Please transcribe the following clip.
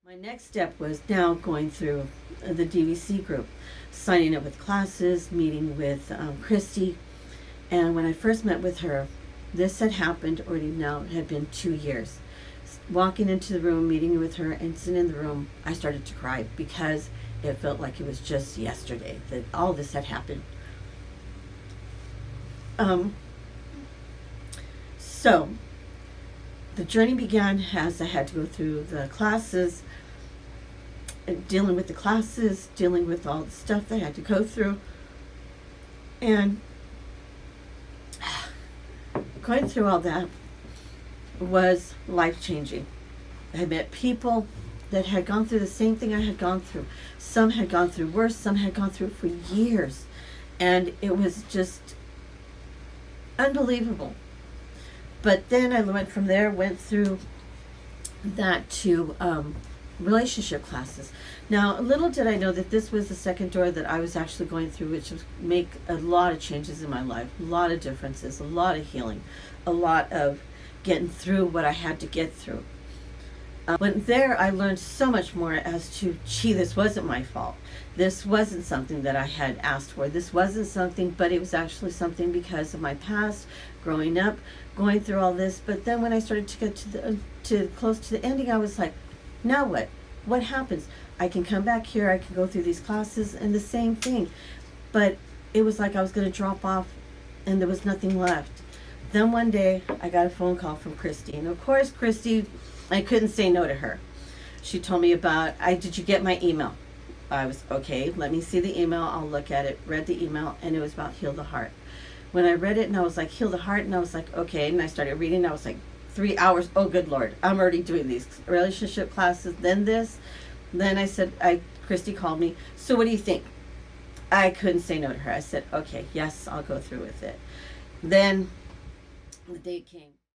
My next step was now going through the DVC group, signing up with classes, meeting with Christy. And when I first met with her, this had happened already now, it had been 2 years. Walking into the room, meeting with her, and sitting in the room, I started to cry because it felt like it was just yesterday that all this had happened. So the journey began as I had to go through the classes, and dealing with the classes, dealing with all the stuff that I had to go through, and going through all that was life changing. I met people that had gone through the same thing I had gone through. Some had gone through worse, some had gone through it for years, and it was just unbelievable. But then I went from there, went through that to relationship classes. Now, little did I know that this was the second door that I was actually going through, which was make a lot of changes in my life, a lot of differences, a lot of healing, a lot of getting through what I had to get through. When there, I learned so much more as to, gee, this wasn't my fault. This wasn't something that I had asked for. This wasn't something, but it was actually something because of my past, growing up, going through all this. But then when I started to get to close to the ending, I was like, now what? What happens? I can come back here, I can go through these classes and the same thing. But it was like I was going to drop off and there was nothing left. Then one day I got a phone call from Christy. And of course, Christy, I couldn't say no to her. She told me about, did you get my email? I was, okay, let me see the email. I'll look at it. Read the email, and it was about Heal the Heart. When I read it, and I was like, Heal the Heart, and I was like, okay. And I started reading, I was like, 3 hours. Oh, good Lord. I'm already doing these relationship classes. Then this. Then I said, Christy called me. So what do you think? I couldn't say no to her. I said, okay, yes, I'll go through with it. Then the date came.